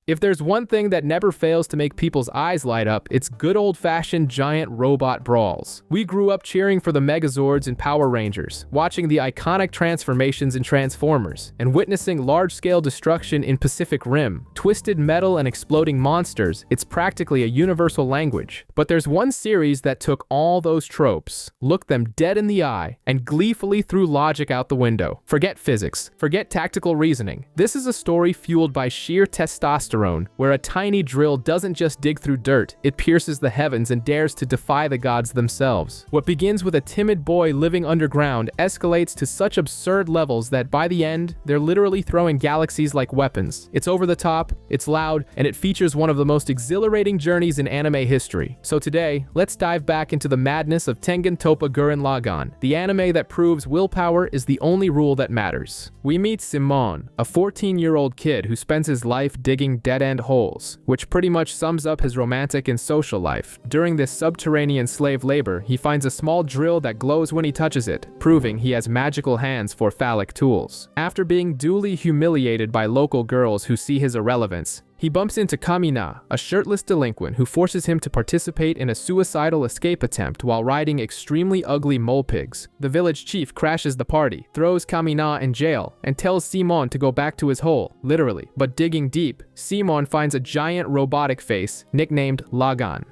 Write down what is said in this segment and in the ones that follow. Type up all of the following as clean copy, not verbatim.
If there's one thing that never fails to make people's eyes light up, it's good old-fashioned giant robot brawls. We grew up cheering for the Megazords and Power Rangers, watching the iconic transformations in Transformers, and witnessing large-scale destruction in Pacific Rim. Twisted metal and exploding monsters, it's practically a universal language. But there's one series that took all those tropes, looked them dead in the eye, and gleefully threw logic out the window. Forget physics, forget tactical reasoning. This is a story fueled by sheer testosterone, where a tiny drill doesn't just dig through dirt, it pierces the heavens and dares to defy the gods themselves. What begins with a timid boy living underground escalates to such absurd levels that by the end, they're literally throwing galaxies like weapons. It's over the top, it's loud, and it features one of the most exhilarating journeys in anime history. So today, let's dive back into the madness of Tengen Toppa Gurren Lagann, the anime that proves willpower is the only rule that matters. We meet Simon, a 14-year-old kid who spends his life digging dead-end holes, which pretty much sums up his romantic and social life. During this subterranean slave labor, he finds a small drill that glows when he touches it, proving he has magical hands for phallic tools. After being duly humiliated by local girls who see his irrelevance, he bumps into Kamina, a shirtless delinquent who forces him to participate in a suicidal escape attempt while riding extremely ugly mole pigs. The village chief crashes the party, throws Kamina in jail, and tells Simon to go back to his hole, literally. But digging deep, Simon finds a giant robotic face, nicknamed Lagann.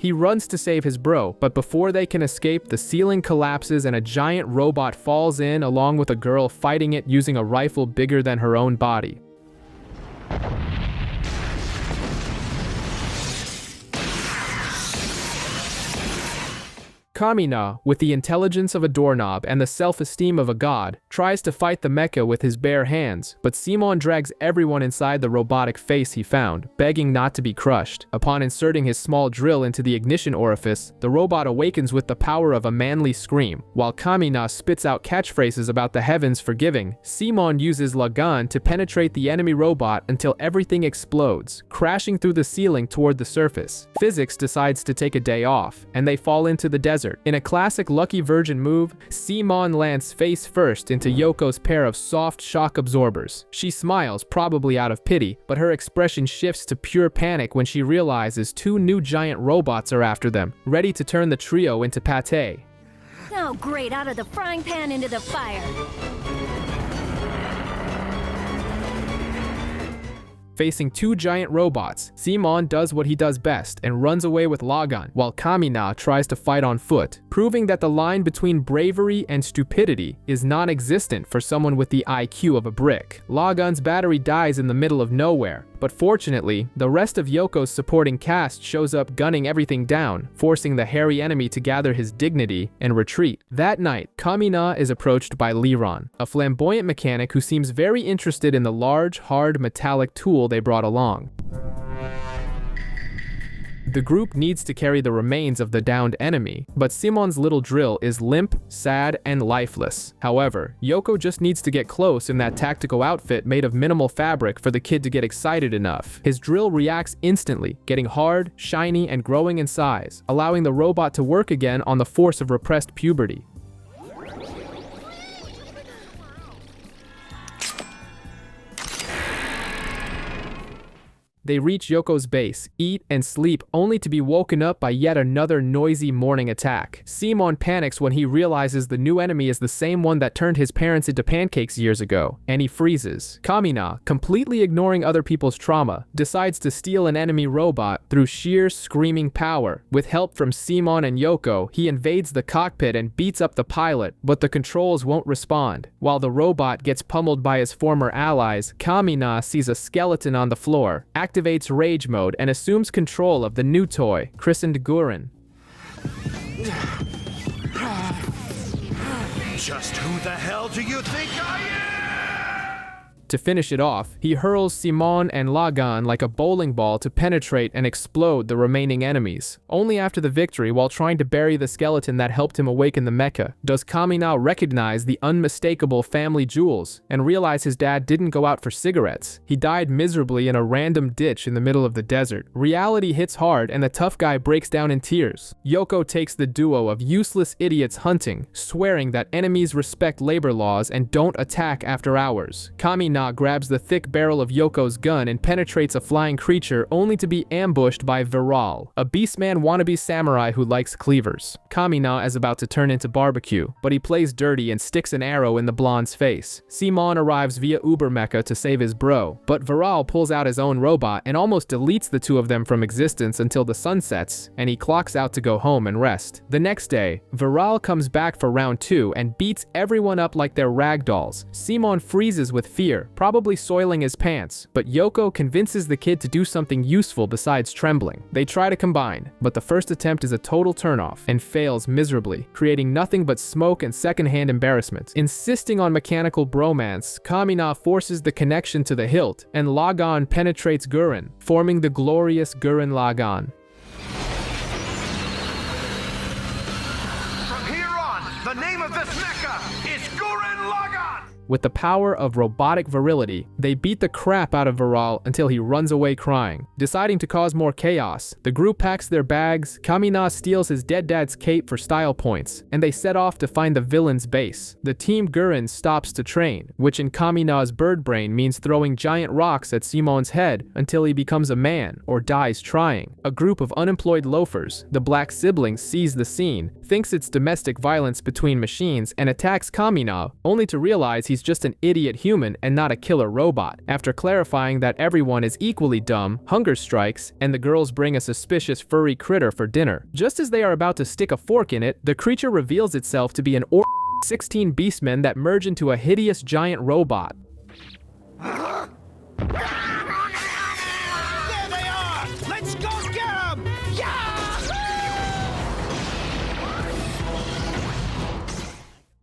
He runs to save his bro, but before they can escape, the ceiling collapses and a giant robot falls in along with a girl fighting it using a rifle bigger than her own body. Kamina, with the intelligence of a doorknob and the self-esteem of a god, tries to fight the mecha with his bare hands, but Simon drags everyone inside the robotic face he found, begging not to be crushed. Upon inserting his small drill into the ignition orifice, the robot awakens with the power of a manly scream. While Kamina spits out catchphrases about the heavens forgiving, Simon uses Lagann to penetrate the enemy robot until everything explodes, crashing through the ceiling toward the surface. Physics decides to take a day off, and they fall into the desert. In a classic Lucky Virgin move, Simon lands face first into Yoko's pair of soft shock absorbers. She smiles, probably out of pity, but her expression shifts to pure panic when she realizes two new giant robots are after them, ready to turn the trio into pate. Oh great, out of the frying pan into the fire. Facing two giant robots, Simon does what he does best and runs away with Lagann, while Kamina tries to fight on foot, proving that the line between bravery and stupidity is non-existent for someone with the IQ of a brick. Lagann's battery dies in the middle of nowhere, but fortunately, the rest of Yoko's supporting cast shows up gunning everything down, forcing the hairy enemy to gather his dignity and retreat. That night, Kamina is approached by Liron, a flamboyant mechanic who seems very interested in the large, hard, metallic tool they brought along. The group needs to carry the remains of the downed enemy, but Simon's little drill is limp, sad, and lifeless. However, Yoko just needs to get close in that tactical outfit made of minimal fabric for the kid to get excited enough. His drill reacts instantly, getting hard, shiny, and growing in size, allowing the robot to work again on the force of repressed puberty. They reach Yoko's base, eat, and sleep only to be woken up by yet another noisy morning attack. Simon panics when he realizes the new enemy is the same one that turned his parents into pancakes years ago, and he freezes. Kamina, completely ignoring other people's trauma, decides to steal an enemy robot through sheer screaming power. With help from Simon and Yoko, he invades the cockpit and beats up the pilot, but the controls won't respond. While the robot gets pummeled by his former allies, Kamina sees a skeleton on the floor, activates rage mode, and assumes control of the new toy, christened Gurren. Just who the hell do you think I am? To finish it off, he hurls Simon and Lagann like a bowling ball to penetrate and explode the remaining enemies. Only after the victory, while trying to bury the skeleton that helped him awaken the mecha, does Kamina recognize the unmistakable family jewels and realize his dad didn't go out for cigarettes. He died miserably in a random ditch in the middle of the desert. Reality hits hard and the tough guy breaks down in tears. Yoko takes the duo of useless idiots hunting, swearing that enemies respect labor laws and don't attack after hours. Kamina grabs the thick barrel of Yoko's gun and penetrates a flying creature only to be ambushed by Viral, a Beastman wannabe samurai who likes cleavers. Kamina is about to turn into barbecue, but he plays dirty and sticks an arrow in the blonde's face. Simon arrives via Uber Mecha to save his bro, but Viral pulls out his own robot and almost deletes the two of them from existence until the sun sets, and he clocks out to go home and rest. The next day, Viral comes back for round 2 and beats everyone up like they're ragdolls. Simon freezes with fear, probably soiling his pants, but Yoko convinces the kid to do something useful besides trembling. They try to combine, but the first attempt is a total turnoff and fails miserably, creating nothing but smoke and secondhand embarrassment. Insisting on mechanical bromance, Kamina forces the connection to the hilt, and Lagann penetrates Gurren, forming the glorious Gurren Lagann. From here on, the name of this mecha is Gurren Lagann! With the power of robotic virility, they beat the crap out of Viral until he runs away crying. Deciding to cause more chaos, the group packs their bags, Kamina steals his dead dad's cape for style points, and they set off to find the villain's base. The Team Gurren stops to train, which in Kamina's bird brain means throwing giant rocks at Simon's head until he becomes a man or dies trying. A group of unemployed loafers, the black siblings, sees the scene, thinks it's domestic violence between machines, and attacks Kamina, only to realize he's just an idiot human and not a killer robot. After clarifying that everyone is equally dumb, hunger strikes, and the girls bring a suspicious furry critter for dinner. Just as they are about to stick a fork in it, the creature reveals itself to be an 16 beastmen that merge into a hideous giant robot. There they are! Let's go get them!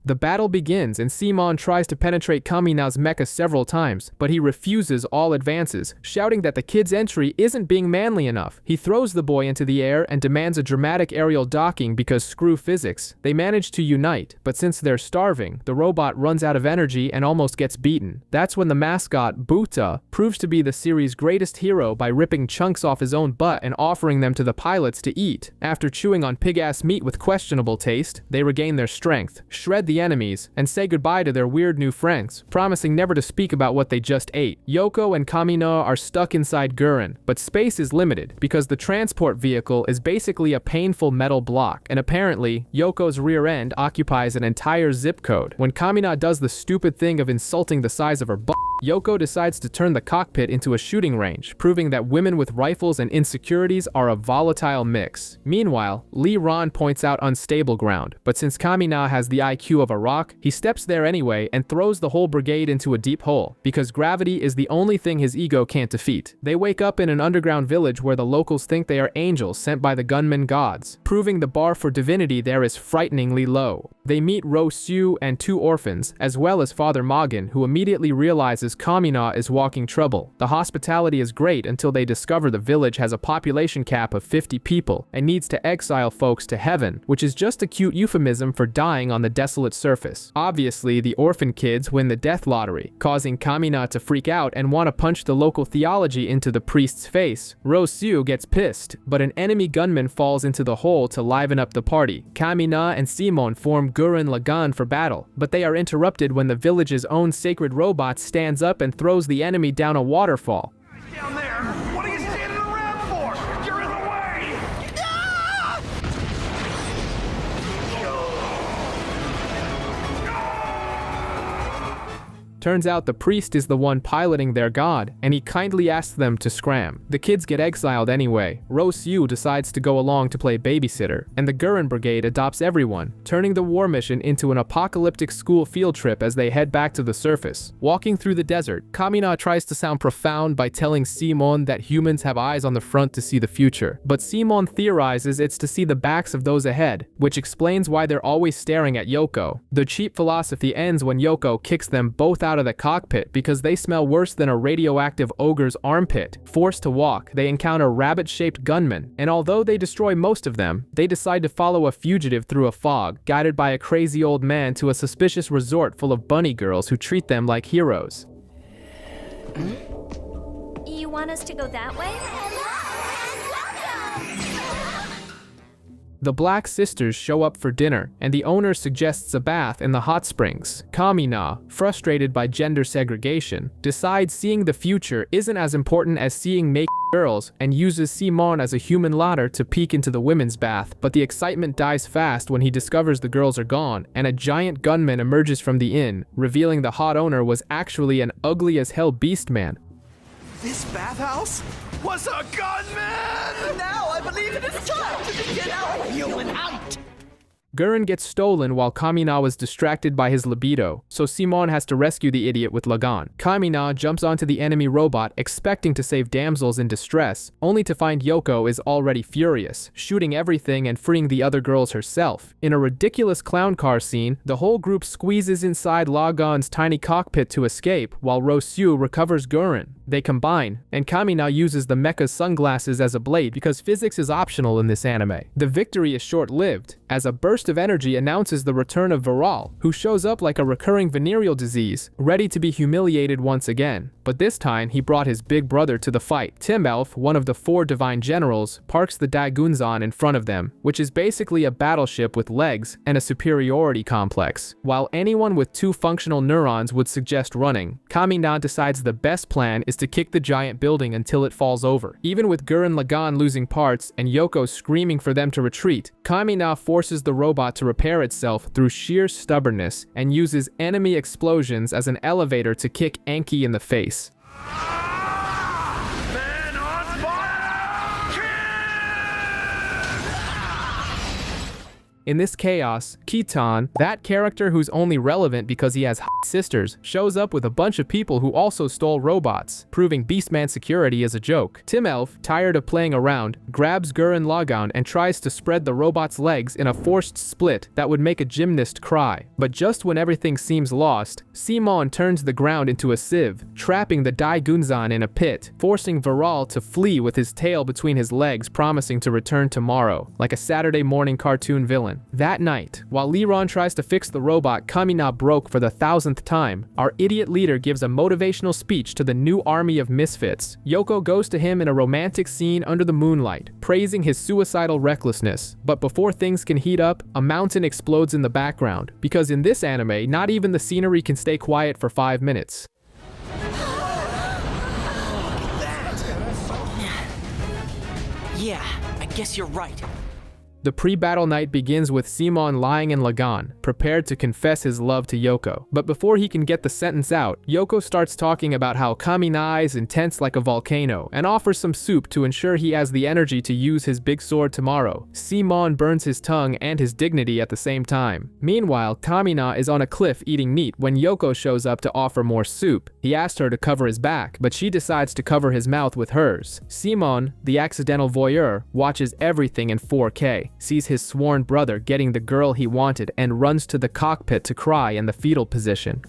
The battle begins and Simon tries to penetrate Kamina's mecha several times, but he refuses all advances, shouting that the kid's entry isn't being manly enough. He throws the boy into the air and demands a dramatic aerial docking because screw physics. They manage to unite, but since they're starving, the robot runs out of energy and almost gets beaten. That's when the mascot, Buta, proves to be the series' greatest hero by ripping chunks off his own butt and offering them to the pilots to eat. After chewing on pig-ass meat with questionable taste, they regain their strength, shred the enemies, and say goodbye to their weird new friends, promising never to speak about what they just ate. Yoko and Kamina are stuck inside Gurren, but space is limited because the transport vehicle is basically a painful metal block, and apparently, Yoko's rear end occupies an entire zip code. When Kamina does the stupid thing of insulting the size of her butt, Yoko decides to turn the cockpit into a shooting range, proving that women with rifles and insecurities are a volatile mix. Meanwhile, Lee Ron points out unstable ground, but since Kamina has the IQ of a rock, he steps there anyway and throws the whole brigade into a deep hole, because gravity is the only thing his ego can't defeat. They wake up in an underground village where the locals think they are angels sent by the gunman gods, proving the bar for divinity there is frighteningly low. They meet Ro Siu and 2 orphans, as well as Father Mogin, who immediately realizes Kamina is walking trouble. The hospitality is great until they discover the village has a population cap of 50 people and needs to exile folks to heaven, which is just a cute euphemism for dying on the desolate surface. Obviously, the orphan kids win the death lottery, causing Kamina to freak out and want to punch the local theology into the priest's face. Ro Siu gets pissed, but an enemy gunman falls into the hole to liven up the party. Kamina and Simon form Gurren Lagann for battle, but they are interrupted when the village's own sacred robot stands up and throws the enemy down a waterfall. Down there! What are you standing around for? You're in the way! Ah! Turns out the priest is the one piloting their god, and he kindly asks them to scram. The kids get exiled anyway. Ro Siu decides to go along to play babysitter, and the Gurren Brigade adopts everyone, turning the war mission into an apocalyptic school field trip as they head back to the surface. Walking through the desert, Kamina tries to sound profound by telling Simon that humans have eyes on the front to see the future, but Simon theorizes it's to see the backs of those ahead, which explains why they're always staring at Yoko. The cheap philosophy ends when Yoko kicks them both out out of the cockpit because they smell worse than a radioactive ogre's armpit. Forced to walk, they encounter rabbit-shaped gunmen, and although they destroy most of them, they decide to follow a fugitive through a fog, guided by a crazy old man to a suspicious resort full of bunny girls who treat them like heroes. You want us to go that way? The Black Sisters show up for dinner, and the owner suggests a bath in the hot springs. Kamina, frustrated by gender segregation, decides seeing the future isn't as important as seeing make girls and uses Simon as a human ladder to peek into the women's bath, but the excitement dies fast when he discovers the girls are gone, and a giant gunman emerges from the inn, revealing the hot owner was actually an ugly-as-hell beast man. This bathhouse was a gunman! Now I believe it is time to begin our human hunt! Gurren gets stolen while Kamina was distracted by his libido, so Simon has to rescue the idiot with Lagann. Kamina jumps onto the enemy robot expecting to save damsels in distress, only to find Yoko is already furious, shooting everything and freeing the other girls herself. In a ridiculous clown car scene, the whole group squeezes inside Lagann's tiny cockpit to escape, while Rosu recovers Gurren. They combine, and Kamina uses the mecha's sunglasses as a blade because physics is optional in this anime. The victory is short-lived, as a burst of energy announces the return of Viral, who shows up like a recurring venereal disease, ready to be humiliated once again. But this time, he brought his big brother to the fight. Timelf, one of the 4 divine generals, parks the Dagunzan in front of them, which is basically a battleship with legs and a superiority complex. While anyone with 2 functional neurons would suggest running, Kamina decides the best plan is to kick the giant building until it falls over. Even with Gurren Lagann losing parts and Yoko screaming for them to retreat, Kamina forces the robot to repair itself through sheer stubbornness and uses enemy explosions as an elevator to kick Enki in the face. Man on fire! In this chaos, Kitan, that character who's only relevant because he has hot sisters, shows up with a bunch of people who also stole robots, proving Beastman's security is a joke. Timelf, tired of playing around, grabs Gurren Lagann and tries to spread the robot's legs in a forced split that would make a gymnast cry. But just when everything seems lost, Simon turns the ground into a sieve, trapping the Dagunzan in a pit, forcing Viral to flee with his tail between his legs, promising to return tomorrow, like a Saturday morning cartoon villain. That night, while Liron tries to fix the robot Kamina broke for the 1000th time, our idiot leader gives a motivational speech to the new army of misfits. Yoko goes to him in a romantic scene under the moonlight, praising his suicidal recklessness. But before things can heat up, a mountain explodes in the background, because in this anime, not even the scenery can stay quiet for 5 minutes. Yeah, I guess you're right. The pre-battle night begins with Simon lying in Lagann, prepared to confess his love to Yoko. But before he can get the sentence out, Yoko starts talking about how Kamina is intense like a volcano and offers some soup to ensure he has the energy to use his big sword tomorrow. Simon burns his tongue and his dignity at the same time. Meanwhile, Kamina is on a cliff eating meat when Yoko shows up to offer more soup. He asked her to cover his back, but she decides to cover his mouth with hers. Simon, the accidental voyeur, watches everything in 4K. Sees his sworn brother getting the girl he wanted and runs to the cockpit to cry in the fetal position.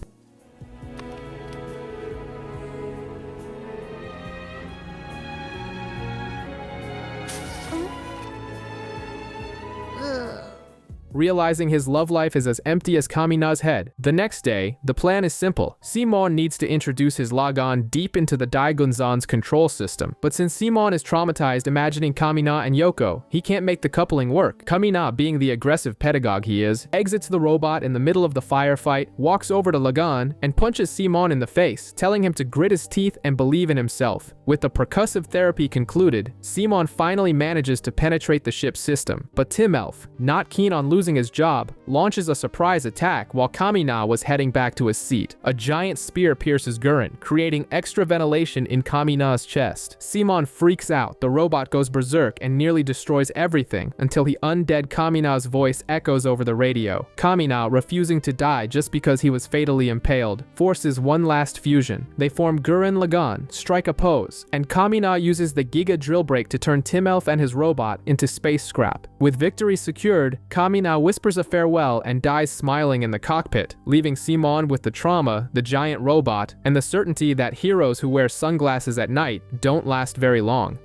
Realizing his love life is as empty as Kamina's head. The next day, the plan is simple. Simon needs to introduce his Lagann deep into the Dagunzan's control system. But since Simon is traumatized imagining Kamina and Yoko, he can't make the coupling work. Kamina, being the aggressive pedagogue he is, exits the robot in the middle of the firefight, walks over to Lagann, and punches Simon in the face, telling him to grit his teeth and believe in himself. With the percussive therapy concluded, Simon finally manages to penetrate the ship's system. But Timelf, not keen on losing his job, launches a surprise attack while Kamina was heading back to his seat. A giant spear pierces Gurren, creating extra ventilation in Kamina's chest. Simon freaks out, the robot goes berserk and nearly destroys everything until the undead Kamina's voice echoes over the radio. Kamina, refusing to die just because he was fatally impaled, forces one last fusion. They form Gurren Lagann, strike a pose, and Kamina uses the Giga drill break to turn Timelf and his robot into space scrap. With victory secured, Kamina Kamina whispers a farewell and dies smiling in the cockpit, leaving Simon with the trauma, the giant robot, and the certainty that heroes who wear sunglasses at night don't last very long.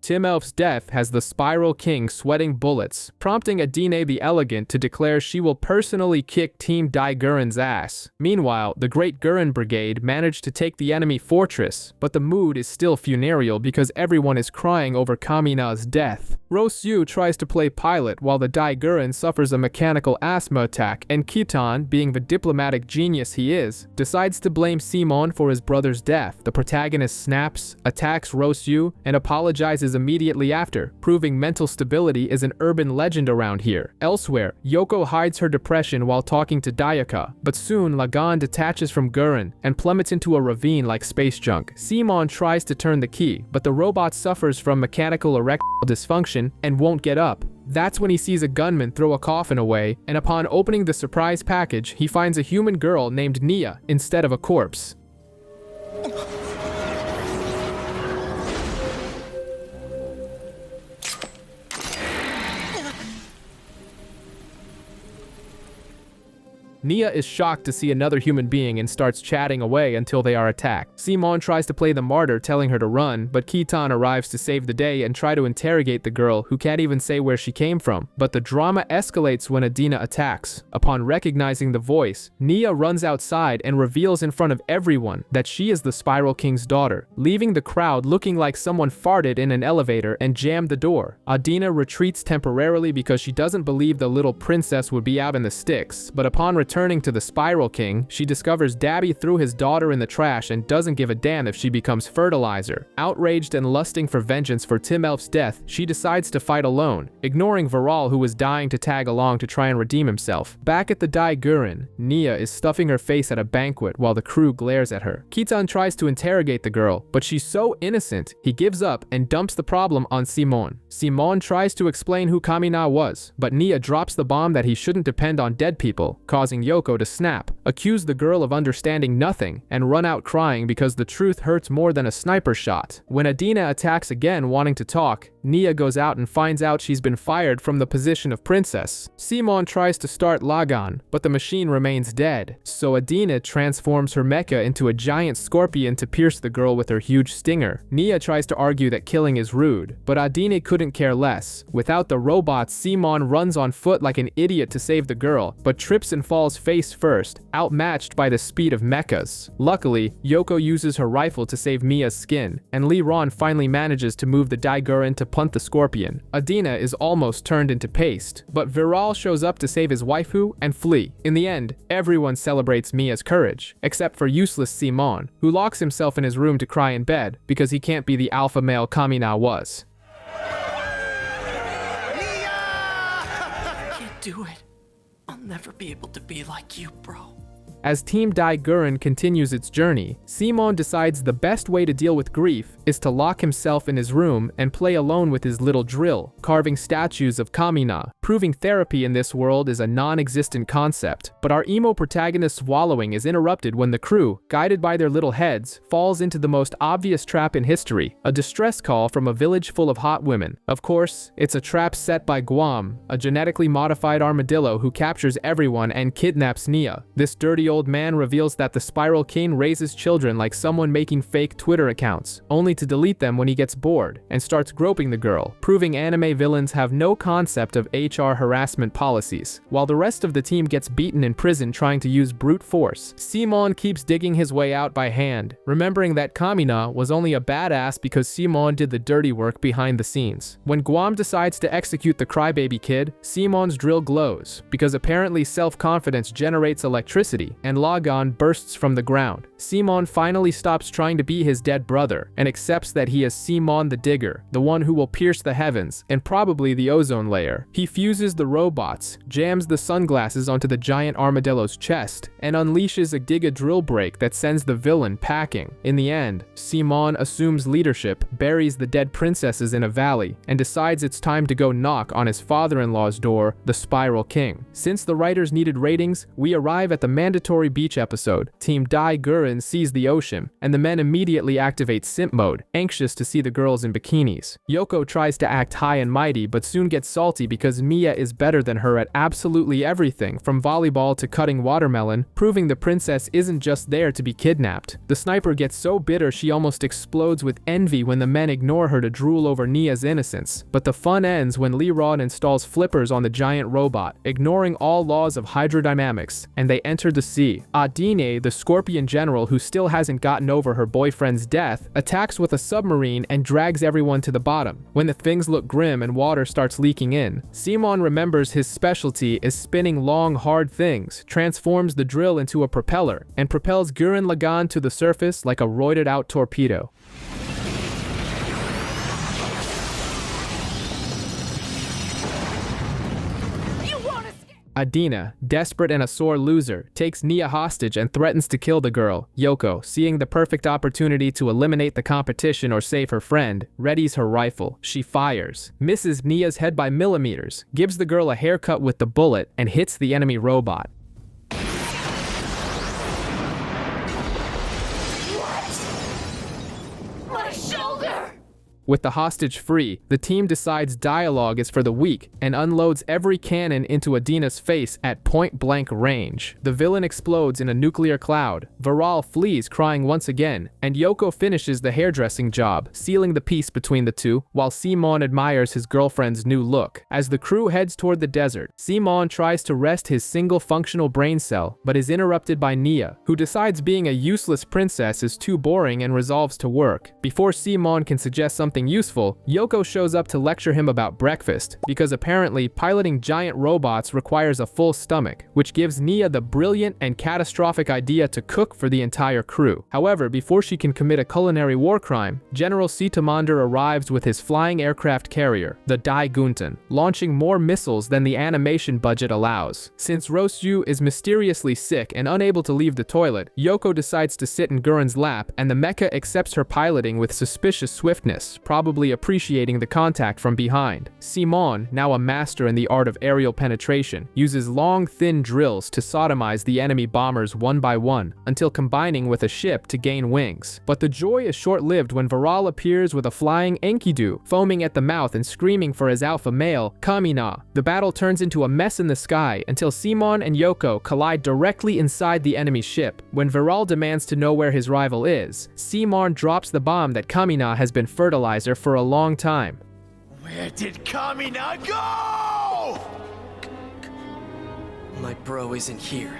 Tim Elf's death has the Spiral King sweating bullets, prompting Adine the Elegant to declare she will personally kick Team Dai Gurren's ass. Meanwhile, the Great Gurren Brigade managed to take the enemy fortress, but the mood is still funereal because everyone is crying over Kamina's death. Rosyu tries to play pilot while the Dai Gurren suffers a mechanical asthma attack, and Kitan, being the diplomatic genius he is, decides to blame Simon for his brother's death. The protagonist snaps, attacks Rosyu, and apologizes immediately after, proving mental stability is an urban legend around here. Elsewhere, Yoko hides her depression while talking to Dayaka, but soon Lagann detaches from Gurren and plummets into a ravine like space junk. Simon tries to turn the key, but the robot suffers from mechanical erectile dysfunction and won't get up. That's when he sees a gunman throw a coffin away, and upon opening the surprise package, he finds a human girl named Nia instead of a corpse. Nia is shocked to see another human being and starts chatting away until they are attacked. Simon tries to play the martyr, telling her to run, but Kitan arrives to save the day and try to interrogate the girl, who can't even say where she came from. But the drama escalates when Adina attacks. Upon recognizing the voice, Nia runs outside and reveals in front of everyone that she is the Spiral King's daughter, leaving the crowd looking like someone farted in an elevator and jammed the door. Adina retreats temporarily because she doesn't believe the little princess would be out in the sticks, but upon returning to the Spiral King, she discovers Dabby threw his daughter in the trash and doesn't give a damn if she becomes fertilizer. Outraged and lusting for vengeance for Tim Elf's death, she decides to fight alone, ignoring Viral, who was dying to tag along to try and redeem himself. Back at the Dai Gurren, Nia is stuffing her face at a banquet while the crew glares at her. Kitan tries to interrogate the girl, but she's so innocent, he gives up and dumps the problem on Simon. Simon tries to explain who Kamina was, but Nia drops the bomb that he shouldn't depend on dead people, causing Yoko to snap, accuse the girl of understanding nothing, and run out crying because the truth hurts more than a sniper shot. When Adina attacks again wanting to talk, Nia goes out and finds out she's been fired from the position of princess. Simon tries to start Lagann, but the machine remains dead, so Adina transforms her mecha into a giant scorpion to pierce the girl with her huge stinger. Nia tries to argue that killing is rude, but Adina couldn't care less. Without the robots, Simon runs on foot like an idiot to save the girl, but trips and falls face first, outmatched by the speed of mechas. Luckily, Yoko uses her rifle to save Mia's skin, and Lee Ron finally manages to move the Dai Gurren to punt the scorpion. Adina is almost turned into paste, but Viral shows up to save his waifu and flee. In the end, everyone celebrates Mia's courage, except for useless Simon, who locks himself in his room to cry in bed because he can't be the alpha male Kamina was. I can't do it. I'll never be able to be like you, bro. As Team Dai Gurren continues its journey, Simon decides the best way to deal with grief is to lock himself in his room and play alone with his little drill, carving statues of Kamina, proving therapy in this world is a non-existent concept. But our emo protagonist's wallowing is interrupted when the crew, guided by their little heads, falls into the most obvious trap in history, a distress call from a village full of hot women. Of course, it's a trap set by Guam, a genetically modified armadillo who captures everyone and kidnaps Nia. This dirty old man reveals that the Spiral King raises children like someone making fake Twitter accounts, only to delete them when he gets bored, and starts groping the girl, proving anime villains have no concept of HR harassment policies. While the rest of the team gets beaten in prison trying to use brute force, Simon keeps digging his way out by hand, remembering that Kamina was only a badass because Simon did the dirty work behind the scenes. When Guam decides to execute the crybaby kid, Simon's drill glows, because apparently self-confidence generates electricity, and Lagann bursts from the ground. Simon finally stops trying to be his dead brother, and accepts that he is Simon the Digger, the one who will pierce the heavens, and probably the ozone layer. He fuses the robots, jams the sunglasses onto the giant armadillo's chest, and unleashes a giga drill break that sends the villain packing. In the end, Simon assumes leadership, buries the dead princesses in a valley, and decides it's time to go knock on his father-in-law's door, the Spiral King. Since the writers needed ratings, we arrive at the mandatory mandatory beach episode, Team Dai Gurren sees the ocean, and the men immediately activate simp mode, anxious to see the girls in bikinis. Yoko tries to act high and mighty but soon gets salty because Mia is better than her at absolutely everything from volleyball to cutting watermelon, proving the princess isn't just there to be kidnapped. The sniper gets so bitter she almost explodes with envy when the men ignore her to drool over Nia's innocence. But the fun ends when Leerod installs flippers on the giant robot, ignoring all laws of hydrodynamics, and they enter the sea. Adine, the scorpion general who still hasn't gotten over her boyfriend's death, attacks with a submarine and drags everyone to the bottom. When the things look grim and water starts leaking in, Simon remembers his specialty is spinning long, hard things, transforms the drill into a propeller, and propels Gurren Lagann to the surface like a roided-out torpedo. Adina, desperate and a sore loser, takes Nia hostage and threatens to kill the girl. Yoko, seeing the perfect opportunity to eliminate the competition or save her friend, readies her rifle. She fires, misses Nia's head by millimeters, gives the girl a haircut with the bullet, and hits the enemy robot. My shoulder! With the hostage free, the team decides dialogue is for the weak and unloads every cannon into Adina's face at point-blank range. The villain explodes in a nuclear cloud. Viral flees crying once again, and Yoko finishes the hairdressing job, sealing the peace between the two, while Simon admires his girlfriend's new look. As the crew heads toward the desert, Simon tries to rest his single functional brain cell, but is interrupted by Nia, who decides being a useless princess is too boring and resolves to work. Before Simon can suggest something useful, Yoko shows up to lecture him about breakfast, because apparently piloting giant robots requires a full stomach, which gives Nia the brilliant and catastrophic idea to cook for the entire crew. However, before she can commit a culinary war crime, General Sitamander arrives with his flying aircraft carrier, the Dai Gunten, launching more missiles than the animation budget allows. Since Rosju is mysteriously sick and unable to leave the toilet, Yoko decides to sit in Gurren's lap, and the mecha accepts her piloting with suspicious swiftness, probably appreciating the contact from behind. Simon, now a master in the art of aerial penetration, uses long, thin drills to sodomize the enemy bombers one by one, until combining with a ship to gain wings. But the joy is short-lived when Viral appears with a flying Enkidu, foaming at the mouth and screaming for his alpha male, Kamina. The battle turns into a mess in the sky until Simon and Yoko collide directly inside the enemy ship. When Viral demands to know where his rival is, Simon drops the bomb that Kamina has been fertilized for a long time. Where did Kamina go? My bro isn't here.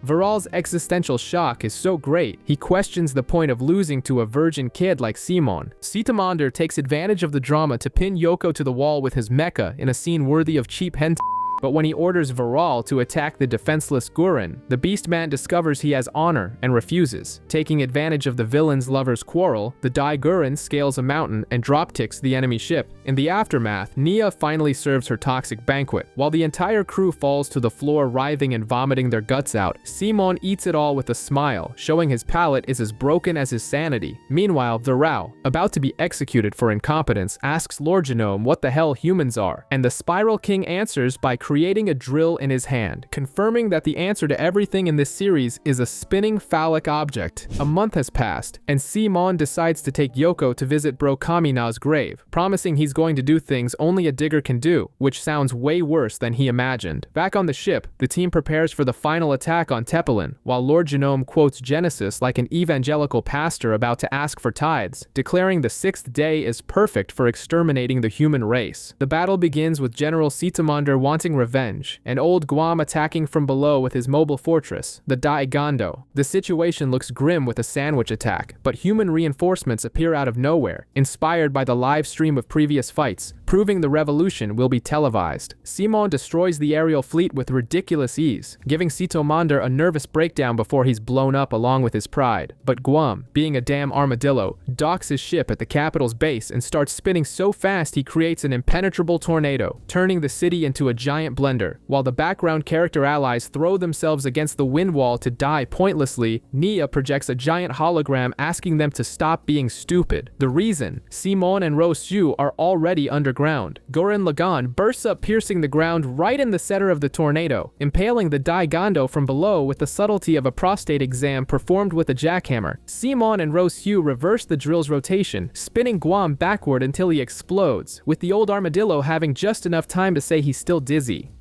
Viral's existential shock is so great, he questions the point of losing to a virgin kid like Simon. Sitamander takes advantage of the drama to pin Yoko to the wall with his mecha in a scene worthy of cheap hentai. But when he orders Viral to attack the defenseless Gurren, the Beastman discovers he has honor and refuses. Taking advantage of the villain's lover's quarrel, the Dai Gurren scales a mountain and drop-kicks the enemy ship. In the aftermath, Nia finally serves her toxic banquet. While the entire crew falls to the floor writhing and vomiting their guts out, Simon eats it all with a smile, showing his palate is as broken as his sanity. Meanwhile, Viral, about to be executed for incompetence, asks Lord Genome what the hell humans are, and the Spiral King answers by creating a drill in his hand, confirming that the answer to everything in this series is a spinning phallic object. A month has passed, and Simon decides to take Yoko to visit bro Kamina's grave, promising he's going to do things only a digger can do, which sounds way worse than he imagined. Back on the ship, the team prepares for the final attack on Teppelin, while Lord Genome quotes Genesis like an evangelical pastor about to ask for tithes, declaring the sixth day is perfect for exterminating the human race. The battle begins with General Sitamander wanting revenge, and old Guam attacking from below with his mobile fortress, the Dai Gondo. The situation looks grim with a sandwich attack, but human reinforcements appear out of nowhere, inspired by the live stream of previous fights, proving the revolution will be televised. Simon destroys the aerial fleet with ridiculous ease, giving Sitamander a nervous breakdown before he's blown up along with his pride. But Guam, being a damn armadillo, docks his ship at the capital's base and starts spinning so fast he creates an impenetrable tornado, turning the city into a giant giant blender. While the background character allies throw themselves against the wind wall to die pointlessly, Nia projects a giant hologram asking them to stop being stupid. The reason? Simon and Rosu are already underground. Gurren Lagann bursts up, piercing the ground right in the center of the tornado, impaling the Daigando from below with the subtlety of a prostate exam performed with a jackhammer. Simon and Rosu reverse the drill's rotation, spinning Guam backward until he explodes, with the old armadillo having just enough time to say he's still dizzy.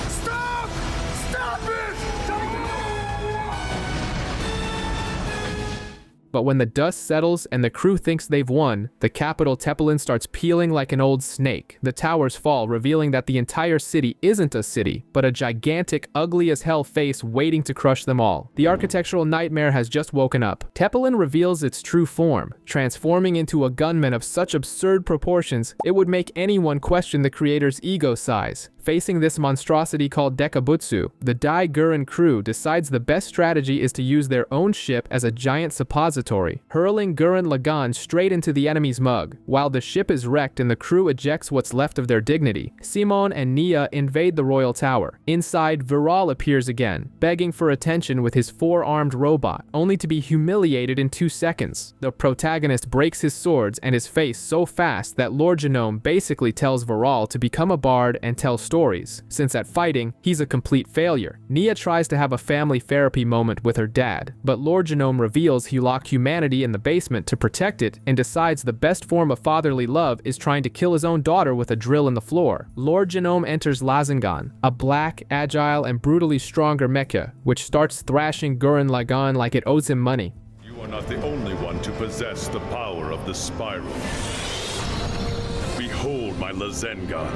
Stop! Stop it! But when the dust settles and the crew thinks they've won, the capital Teppelin starts peeling like an old snake. The towers fall, revealing that the entire city isn't a city, but a gigantic, ugly-as-hell face waiting to crush them all. The architectural nightmare has just woken up. Teppelin reveals its true form, transforming into a gunman of such absurd proportions it would make anyone question the creator's ego size. Facing this monstrosity called Dekabutsu, the Dai Gurren crew decides the best strategy is to use their own ship as a giant suppository, hurling Gurren Lagann straight into the enemy's mug. While the ship is wrecked and the crew ejects what's left of their dignity, Simon and Nia invade the royal tower. Inside, Viral appears again, begging for attention with his four-armed robot, only to be humiliated in 2 seconds. The protagonist breaks his swords and his face so fast that Lord Genome basically tells Viral to become a bard and tell stories, since at fighting, he's a complete failure. Nia tries to have a family therapy moment with her dad, but Lord Genome reveals he locked humanity in the basement to protect it and decides the best form of fatherly love is trying to kill his own daughter with a drill in the floor. Lord Genome enters Lagann, a black, agile, and brutally stronger mecha, which starts thrashing Gurren Lagann like it owes him money. You are not the only one to possess the power of the spiral. Behold my Lagann.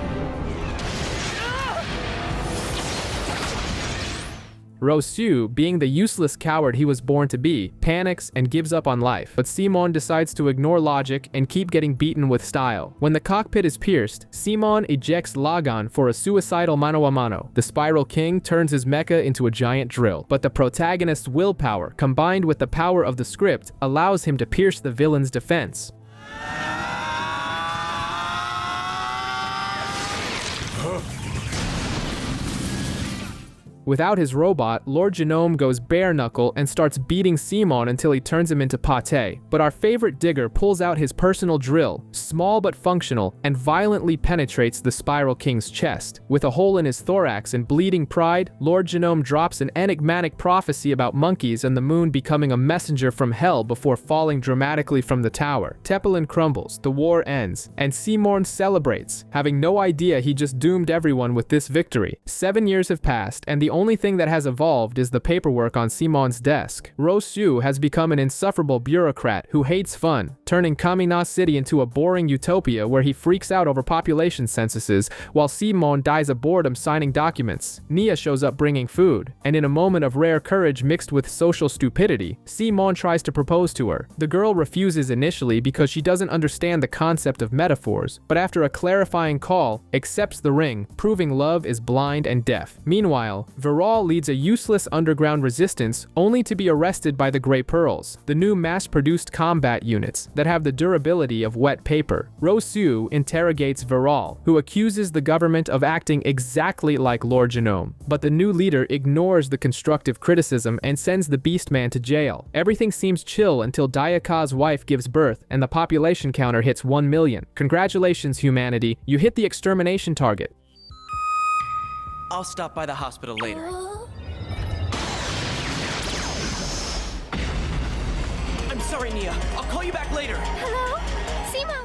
Rosu, being the useless coward he was born to be, panics and gives up on life, but Simon decides to ignore logic and keep getting beaten with style. When the cockpit is pierced, Simon ejects Lagann for a suicidal mano a mano. The Spiral King turns his mecha into a giant drill, but the protagonist's willpower, combined with the power of the script, allows him to pierce the villain's defense. Without his robot, Lord Genome goes bare-knuckle and starts beating Simon until he turns him into pate. But our favorite digger pulls out his personal drill, small but functional, and violently penetrates the Spiral King's chest. With a hole in his thorax and bleeding pride, Lord Genome drops an enigmatic prophecy about monkeys and the moon becoming a messenger from hell before falling dramatically from the tower. Teppelin crumbles, the war ends, and Simon celebrates, having no idea he just doomed everyone with this victory. 7 years have passed, and the only thing that has evolved is the paperwork on Simon's desk. Rosu has become an insufferable bureaucrat who hates fun, turning Kamina City into a boring utopia where he freaks out over population censuses, while Simon dies of boredom signing documents. Nia shows up bringing food, and in a moment of rare courage mixed with social stupidity, Simon tries to propose to her. The girl refuses initially because she doesn't understand the concept of metaphors, but after a clarifying call, accepts the ring, proving love is blind and deaf. Meanwhile, Viral leads a useless underground resistance only to be arrested by the Grey Pearls, the new mass-produced combat units that have the durability of wet paper. Rosu interrogates Viral, who accuses the government of acting exactly like Lord Genome, but the new leader ignores the constructive criticism and sends the Beastman to jail. Everything seems chill until Dayaka's wife gives birth and the population counter hits 1 million. Congratulations, humanity, you hit the extermination target. I'll stop by the hospital later. I'm sorry, Nia. I'll call you back later. Hello? Simon!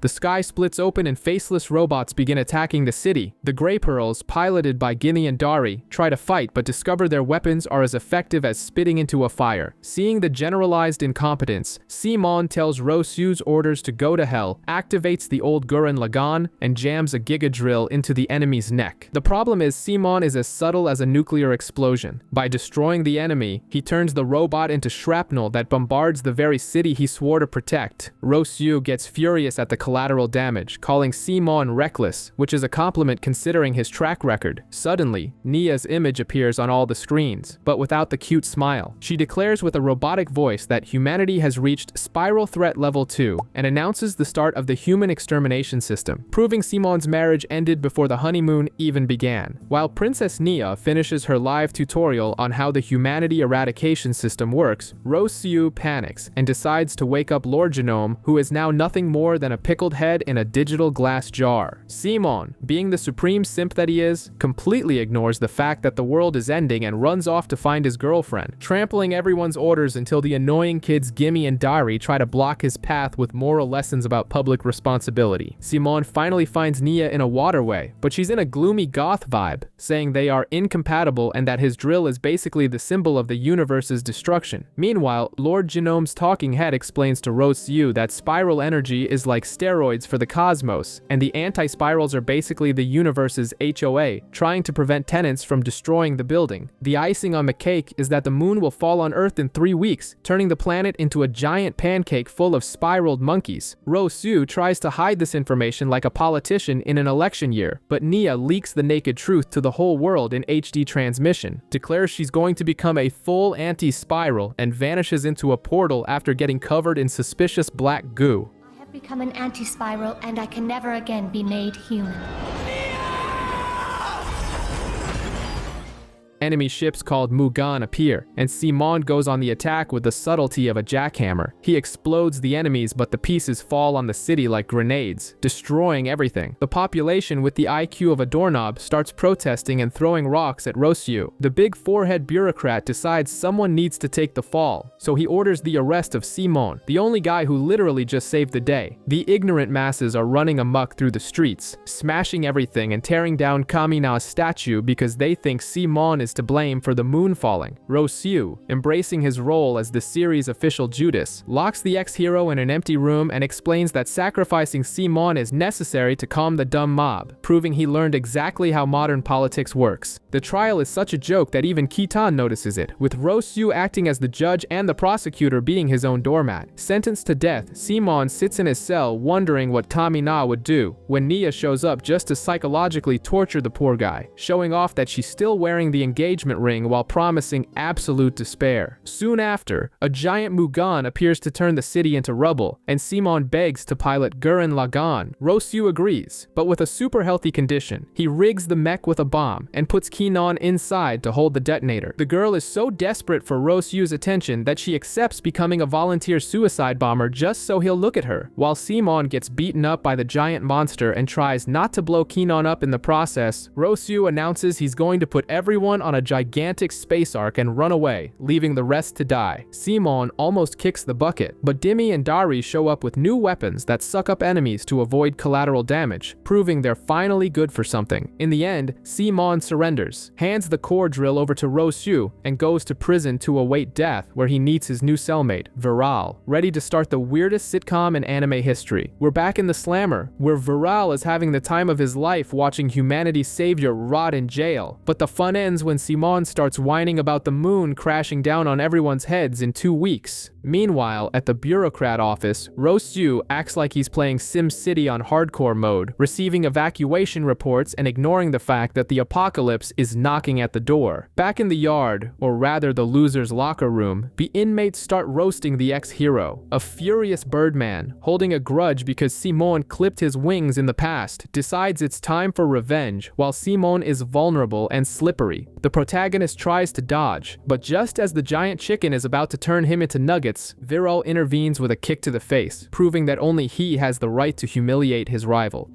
The sky splits open and faceless robots begin attacking the city. The Grey Pearls, piloted by Ginny and Dari, try to fight but discover their weapons are as effective as spitting into a fire. Seeing the generalized incompetence, Simon tells Rosu's orders to go to hell, activates the old Gurren Lagann, and jams a giga drill into the enemy's neck. The problem is Simon is as subtle as a nuclear explosion. By destroying the enemy, he turns the robot into shrapnel that bombards the very city he swore to protect. Rosu gets furious at the collapse collateral damage, calling Simon reckless, which is a compliment considering his track record. Suddenly, Nia's image appears on all the screens, but without the cute smile. She declares with a robotic voice that humanity has reached Spiral Threat Level 2 and announces the start of the human extermination system, proving Simon's marriage ended before the honeymoon even began. While Princess Nia finishes her live tutorial on how the humanity eradication system works, Rossiu panics and decides to wake up Lord Genome, who is now nothing more than a pickled head in a digital glass jar. Simon, being the supreme simp that he is, completely ignores the fact that the world is ending and runs off to find his girlfriend, trampling everyone's orders until the annoying kids Gimme and Dari try to block his path with moral lessons about public responsibility. Simon finally finds Nia in a waterway, but she's in a gloomy goth vibe, saying they are incompatible and that his drill is basically the symbol of the universe's destruction. Meanwhile, Lord Genome's talking head explains to Rossiu that spiral energy is like steroids for the cosmos, and the anti-spirals are basically the universe's HOA, trying to prevent tenants from destroying the building. The icing on the cake is that the moon will fall on Earth in 3 weeks, turning the planet into a giant pancake full of spiraled monkeys. Rossiu tries to hide this information like a politician in an election year, but Nia leaks the naked truth to the whole world in HD transmission, declares she's going to become a full anti-spiral, and vanishes into a portal after getting covered in suspicious black goo. I have become an anti-spiral and I can never again be made human. Enemy ships called Mugan appear, and Simon goes on the attack with the subtlety of a jackhammer. He explodes the enemies, but the pieces fall on the city like grenades, destroying everything. The population, with the IQ of a doorknob, starts protesting and throwing rocks at Rossiu. The big forehead bureaucrat decides someone needs to take the fall, so he orders the arrest of Simon, the only guy who literally just saved the day. The ignorant masses are running amok through the streets, smashing everything and tearing down Kamina's statue because they think Simon is to blame for the moon falling. Rossiu, embracing his role as the series' official Judas, locks the ex-hero in an empty room and explains that sacrificing Simon is necessary to calm the dumb mob, proving he learned exactly how modern politics works. The trial is such a joke that even Kitan notices it, with Rossiu acting as the judge and the prosecutor being his own doormat. Sentenced to death, Simon sits in his cell wondering what Kamina would do when Nia shows up just to psychologically torture the poor guy, showing off that she's still wearing the engagement ring while promising absolute despair. Soon after, a giant Mugan appears to turn the city into rubble, and Simon begs to pilot Gurren Lagann. Rossiu agrees, but with a super healthy condition. He rigs the mech with a bomb and puts Kinan inside to hold the detonator. The girl is so desperate for Rossiu's attention that she accepts becoming a volunteer suicide bomber just so he'll look at her, while Simon gets beaten up by the giant monster and tries not to blow Kinan up in the process. Rossiu announces he's going to put everyone on a gigantic space ark and run away, leaving the rest to die. Simon almost kicks the bucket, but Dimmy and Dari show up with new weapons that suck up enemies to avoid collateral damage, proving they're finally good for something. In the end, Simon surrenders, hands the core drill over to Rossiu, and goes to prison to await death, where he meets his new cellmate, Viral, ready to start the weirdest sitcom in anime history. We're back in the Slammer, where Viral is having the time of his life watching humanity's savior rot in jail, but the fun ends when Simon starts whining about the moon crashing down on everyone's heads in 2 weeks. Meanwhile, at the bureaucrat office, Rossiu acts like he's playing SimCity on hardcore mode, receiving evacuation reports and ignoring the fact that the apocalypse is knocking at the door. Back in the yard, or rather the loser's locker room, the inmates start roasting the ex-hero. A furious Birdman, holding a grudge because Simon clipped his wings in the past, decides it's time for revenge, while Simon is vulnerable and slippery. The protagonist tries to dodge, but just as the giant chicken is about to turn him into nuggets, Viral intervenes with a kick to the face, proving that only he has the right to humiliate his rival.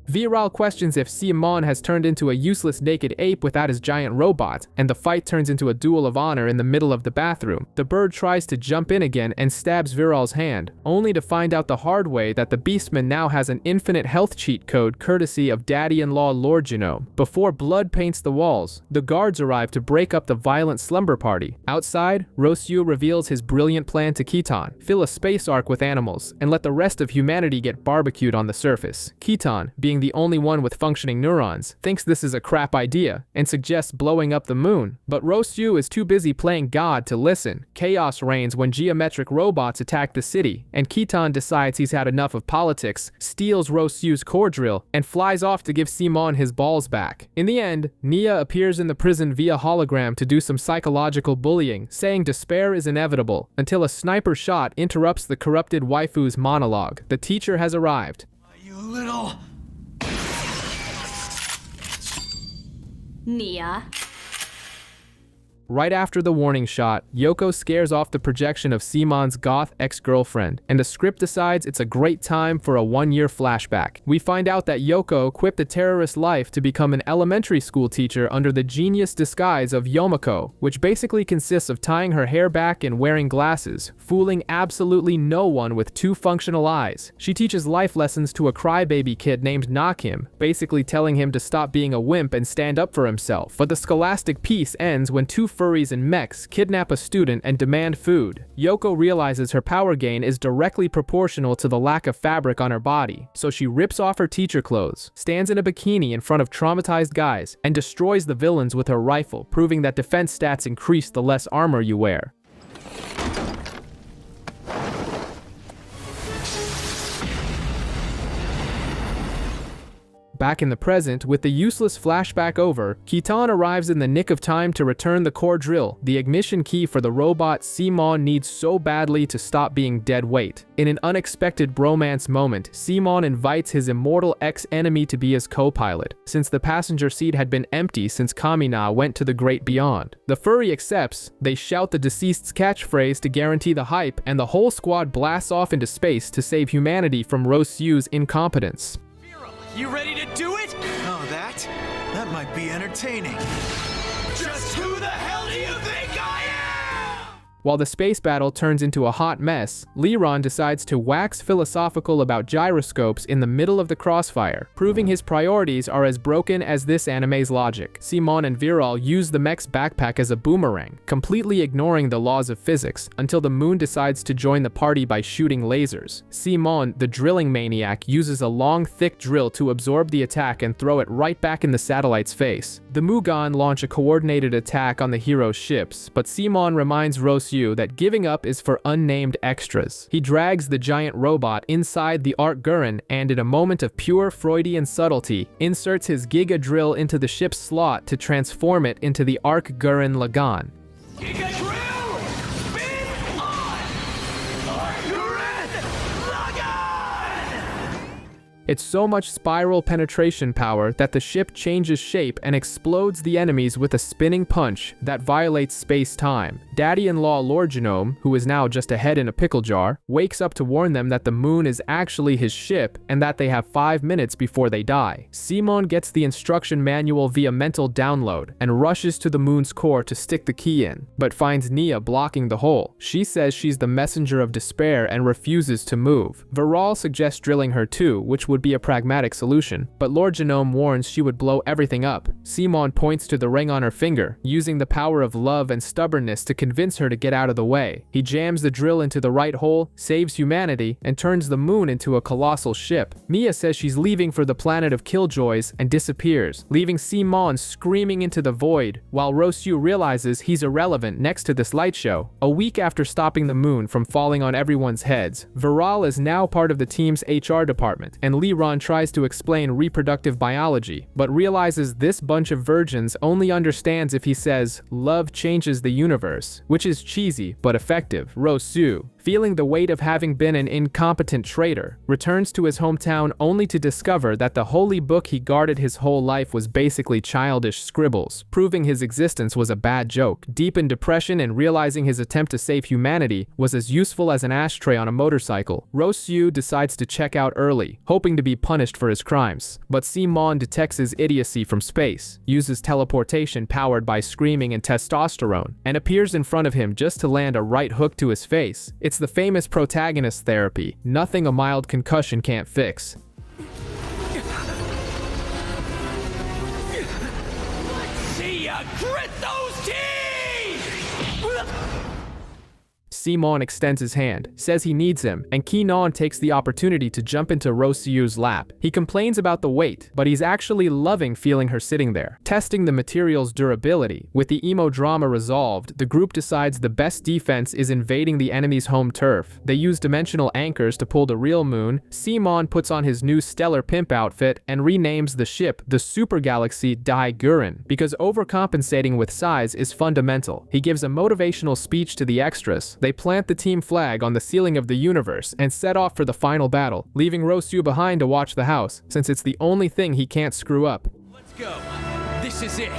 Viral questions if Simon has turned into a useless naked ape without his giant robot, and the fight turns into a duel of honor in the middle of the bathroom. The bird tries to jump in again and stabs Viral's hand, only to find out the hard way that the Beastman now has an infinite health cheat code courtesy of daddy-in-law Lord Genome. Before blood paints the walls, the guards arrive to break up the violent slumber party. Outside, Rossiu reveals his brilliant plan to Kitan: fill a space ark with animals and let the rest of humanity get barbecued on the surface. Kitan, being being the only one with functioning neurons, thinks this is a crap idea and suggests blowing up the moon. But Rosyu is too busy playing God to listen. Chaos reigns when geometric robots attack the city, and Kitan decides he's had enough of politics, steals Rosyu's core drill, and flies off to give Simon his balls back. In the end, Nia appears in the prison via hologram to do some psychological bullying, saying despair is inevitable, until a sniper shot interrupts the corrupted waifu's monologue. The teacher has arrived. You little... Nia. Right after the warning shot, Yoko scares off the projection of Simon's goth ex-girlfriend, and the script decides it's a great time for a one-year flashback. We find out that Yoko quit the terrorist life to become an elementary school teacher under the genius disguise of Yomiko, which basically consists of tying her hair back and wearing glasses, fooling absolutely no one with two functional eyes. She teaches life lessons to a crybaby kid named Nakim, basically telling him to stop being a wimp and stand up for himself. But the scholastic piece ends when two furries and mechs kidnap a student and demand food. Yoko realizes her power gain is directly proportional to the lack of fabric on her body, so she rips off her teacher clothes, stands in a bikini in front of traumatized guys, and destroys the villains with her rifle, proving that defense stats increase the less armor you wear. Back in the present, with the useless flashback over, Kitan arrives in the nick of time to return the core drill, the ignition key for the robot Simon needs so badly to stop being dead weight. In an unexpected bromance moment, Simon invites his immortal ex-enemy to be his co-pilot, since the passenger seat had been empty since Kamina went to the great beyond. The furry accepts, they shout the deceased's catchphrase to guarantee the hype, and the whole squad blasts off into space to save humanity from Rosyu's incompetence. You ready to do it? Oh, that might be entertaining. Just who the hell do you think I am? While the space battle turns into a hot mess, Liron decides to wax philosophical about gyroscopes in the middle of the crossfire, proving his priorities are as broken as this anime's logic. Simon and Viral use the mech's backpack as a boomerang, completely ignoring the laws of physics, until the moon decides to join the party by shooting lasers. Simon, the drilling maniac, uses a long, thick drill to absorb the attack and throw it right back in the satellite's face. The Mugan launch a coordinated attack on the hero's ships, but Simon reminds Rosyu that giving up is for unnamed extras. He drags the giant robot inside the Ark Gurren and, in a moment of pure Freudian subtlety, inserts his Giga drill into the ship's slot to transform it into the Ark Gurren Lagann. Giga drill! Spin on! Gurren Lagann! It's so much spiral penetration power that the ship changes shape and explodes the enemies with a spinning punch that violates space-time. Daddy-in-law Lord Genome, who is now just a head in a pickle jar, wakes up to warn them that the moon is actually his ship and that they have 5 minutes before they die. Simon gets the instruction manual via mental download and rushes to the moon's core to stick the key in, but finds Nia blocking the hole. She says she's the messenger of despair and refuses to move. Viral suggests drilling her too, which would be a pragmatic solution, but Lord Genome warns she would blow everything up. Simon points to the ring on her finger, using the power of love and stubbornness to convince her to get out of the way. He jams the drill into the right hole, saves humanity, and turns the moon into a colossal ship. Nia says she's leaving for the planet of Killjoys and disappears, leaving Simon screaming into the void, while Rosyu realizes he's irrelevant next to this light show. A week after stopping the moon from falling on everyone's heads, Viral is now part of the team's HR department, and Liron tries to explain reproductive biology, but realizes this bunch of virgins only understands if he says, "Love changes the universe," which is cheesy but effective. Rosyu, feeling the weight of having been an incompetent traitor, returns to his hometown only to discover that the holy book he guarded his whole life was basically childish scribbles, proving his existence was a bad joke. Deep in depression and realizing his attempt to save humanity was as useful as an ashtray on a motorcycle, Rosyu decides to check out early, hoping to be punished for his crimes. But Simon detects his idiocy from space, uses teleportation powered by screaming and testosterone, and appears in front of him just to land a right hook to his face. It's the famous protagonist therapy, nothing a mild concussion can't fix. See ya grit those teeth! Simon extends his hand, says he needs him, and Ki-non takes the opportunity to jump into Rosyu's lap. He complains about the weight, but he's actually loving feeling her sitting there. Testing the material's durability, with the emo drama resolved, the group decides the best defense is invading the enemy's home turf. They use dimensional anchors to pull the real moon. Simon puts on his new stellar pimp outfit and renames the ship the Super Galaxy Die Gurren, because overcompensating with size is fundamental. He gives a motivational speech to the extras. They plant the team flag on the ceiling of the universe and set off for the final battle, leaving Rosyu behind to watch the house, since it's the only thing he can't screw up. Let's go. This is it.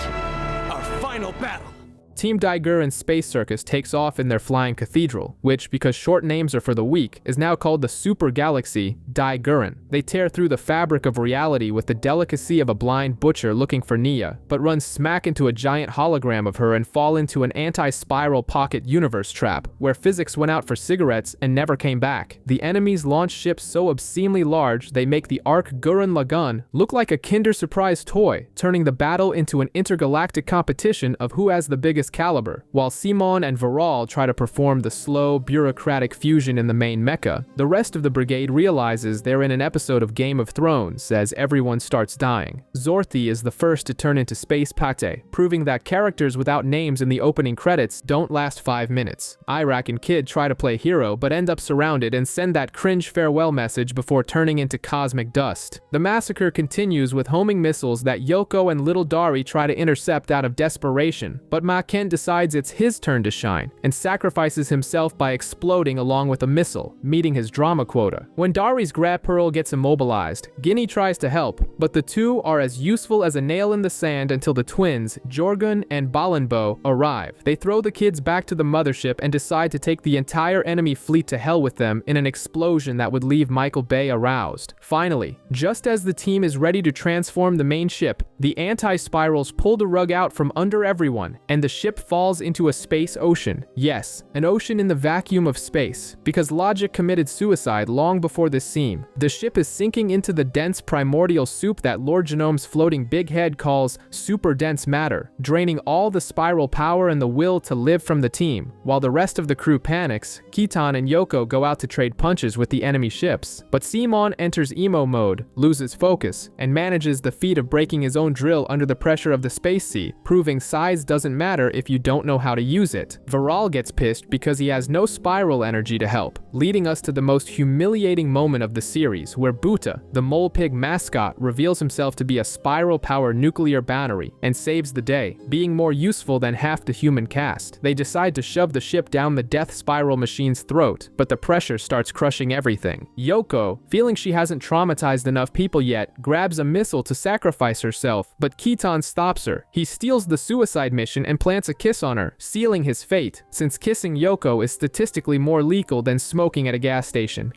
Our final battle. Team Die Gurren's space circus takes off in their flying cathedral, which, because short names are for the weak, is now called the Super Galaxy Die Gurren. They tear through the fabric of reality with the delicacy of a blind butcher looking for Nia, but run smack into a giant hologram of her and fall into an anti-spiral pocket universe trap, where physics went out for cigarettes and never came back. The enemies launch ships so obscenely large they make the Ark Gurren Lagann look like a Kinder Surprise toy, turning the battle into an intergalactic competition of who has the biggest caliber. While Simon and Viral try to perform the slow, bureaucratic fusion in the main mecha, the rest of the brigade realizes they're in an episode of Game of Thrones as everyone starts dying. Zorthi is the first to turn into space pate, proving that characters without names in the opening credits don't last 5 minutes. Iraq and Kid try to play hero but end up surrounded and send that cringe farewell message before turning into cosmic dust. The massacre continues with homing missiles that Yoko and Little Dari try to intercept out of desperation, but Maken decides it's his turn to shine and sacrifices himself by exploding along with a missile, meeting his drama quota. When Dari's grab pearl gets immobilized, Ginny tries to help, but the two are as useful as a nail in the sand until the twins, Jorgun and Balanbo, arrive. They throw the kids back to the mothership and decide to take the entire enemy fleet to hell with them in an explosion that would leave Michael Bay aroused. Finally, just as the team is ready to transform the main ship, the anti-spirals pull the rug out from under everyone, and the ship falls into a space ocean. Yes, an ocean in the vacuum of space, because Logic committed suicide long before this scene. The ship is sinking into the dense primordial soup that Lord Genome's floating big head calls super dense matter, draining all the spiral power and the will to live from the team. While the rest of the crew panics, Kitan and Yoko go out to trade punches with the enemy ships, but Simon enters emo mode, loses focus, and manages the feat of breaking his own drill under the pressure of the space sea, proving size doesn't matter if you don't know how to use it. Viral gets pissed because he has no spiral energy to help, leading us to the most humiliating moment of the series, where Buta, the mole pig mascot, reveals himself to be a spiral power nuclear battery and saves the day, being more useful than half the human cast. They decide to shove the ship down the death spiral machine's throat, but the pressure starts crushing everything. Yoko, feeling she hasn't traumatized enough people yet, grabs a missile to sacrifice herself, but Kitan stops her. He steals the suicide mission and plants a kiss on her, sealing his fate, since kissing Yoko is statistically more lethal than smoking at a gas station.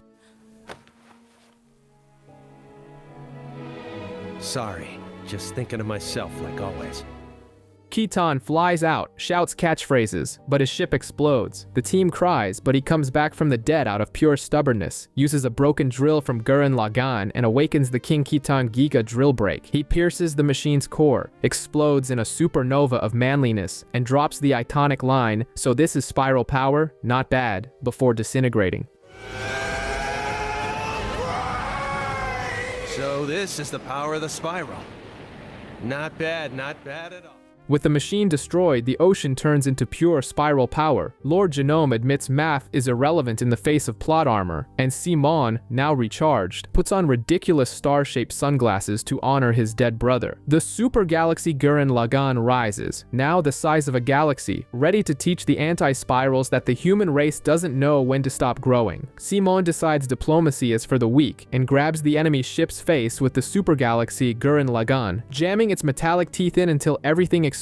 Sorry, just thinking of myself like always. Kitan flies out, shouts catchphrases, but his ship explodes. The team cries, but he comes back from the dead out of pure stubbornness, uses a broken drill from Gurren Lagann, and awakens the King Kitan Giga drill break. He pierces the machine's core, explodes in a supernova of manliness, and drops the iconic line, "So this is spiral power? Not bad," before disintegrating. So this is the power of the spiral. Not bad at all. With the machine destroyed, the ocean turns into pure spiral power. Lord Genome admits math is irrelevant in the face of plot armor, and Simon, now recharged, puts on ridiculous star-shaped sunglasses to honor his dead brother. The Super Galaxy Gurren Lagann rises, now the size of a galaxy, ready to teach the anti-spirals that the human race doesn't know when to stop growing. Simon decides diplomacy is for the weak, and grabs the enemy ship's face with the Super Galaxy Gurren Lagann, jamming its metallic teeth in until everything explodes.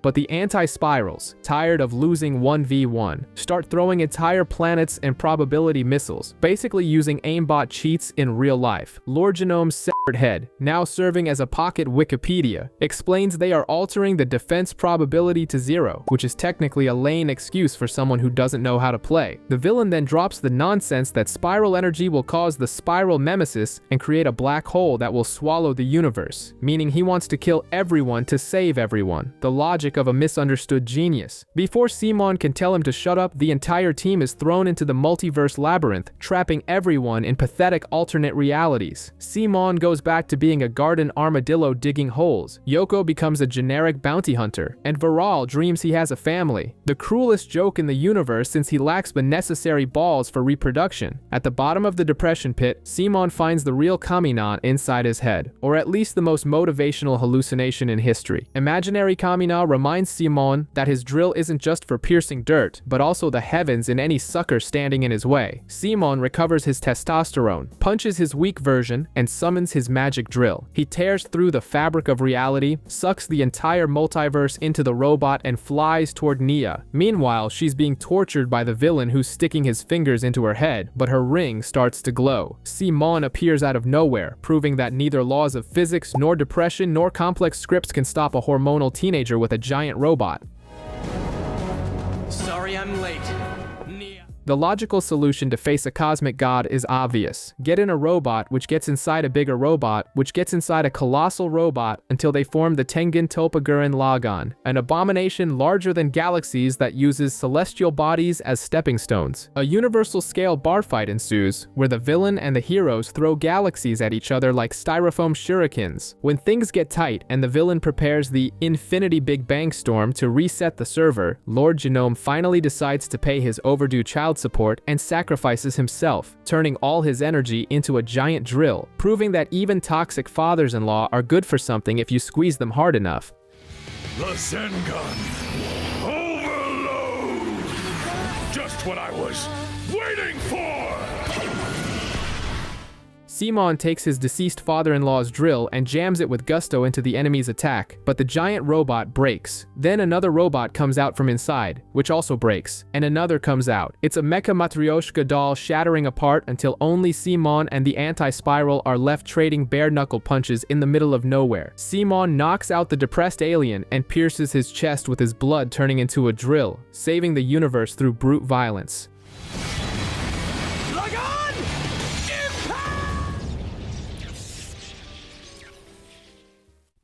But the anti-spirals, tired of losing 1v1, start throwing entire planets and probability missiles, basically using aimbot cheats in real life. Lord Genome's severed head, now serving as a pocket Wikipedia, explains they are altering the defense probability to 0, which is technically a lame excuse for someone who doesn't know how to play. The villain then drops the nonsense that spiral energy will cause the spiral nemesis and create a black hole that will swallow the universe, meaning he wants to kill everyone to save everyone. everyone, the logic of a misunderstood genius. Before Simon can tell him to shut up, the entire team is thrown into the multiverse labyrinth, trapping everyone in pathetic alternate realities. Simon goes back to being a garden armadillo digging holes, Yoko becomes a generic bounty hunter, and Viral dreams he has a family. The cruelest joke in the universe since he lacks the necessary balls for reproduction. At the bottom of the depression pit, Simon finds the real Kamina inside his head, or at least the most motivational hallucination in history. Imaginary Kamina reminds Simon that his drill isn't just for piercing dirt, but also the heavens and any sucker standing in his way. Simon recovers his testosterone, punches his weak version, and summons his magic drill. He tears through the fabric of reality, sucks the entire multiverse into the robot, and flies toward Nia. Meanwhile, she's being tortured by the villain who's sticking his fingers into her head, but her ring starts to glow. Simon appears out of nowhere, proving that neither laws of physics nor depression nor complex scripts can stop a hormonal teenager with a giant robot. Sorry I'm late. Nia. The logical solution to face a cosmic god is obvious. Get in a robot, which gets inside a bigger robot, which gets inside a colossal robot, until they form the Tengen Toppa Gurren Lagann, an abomination larger than galaxies that uses celestial bodies as stepping stones. A universal-scale bar fight ensues, where the villain and the heroes throw galaxies at each other like styrofoam shurikens. When things get tight and the villain prepares the Infinity Big Bang Storm to reset the server, Lord Genome finally decides to pay his overdue child support and sacrifices himself, turning all his energy into a giant drill, proving that even toxic fathers-in-law are good for something if you squeeze them hard enough. The Zen gun. Overload! Just what I was waiting for! Simon takes his deceased father-in-law's drill and jams it with gusto into the enemy's attack, but the giant robot breaks. Then another robot comes out from inside, which also breaks, and another comes out. It's a Mecha Matryoshka doll shattering apart until only Simon and the anti-spiral are left trading bare-knuckle punches in the middle of nowhere. Simon knocks out the depressed alien and pierces his chest with his blood turning into a drill, saving the universe through brute violence.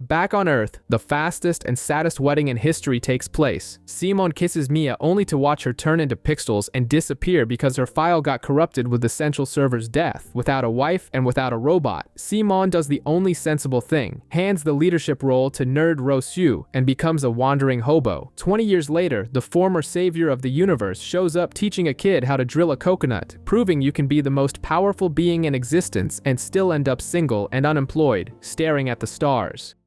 Back on Earth, the fastest and saddest wedding in history takes place. Simon kisses Mia only to watch her turn into pixels and disappear because her file got corrupted with the central server's death. Without a wife and without a robot, Simon does the only sensible thing, hands the leadership role to Nerd Rosu and becomes a wandering hobo. 20 years later, the former savior of the universe shows up teaching a kid how to drill a coconut, proving you can be the most powerful being in existence and still end up single and unemployed, staring at the stars.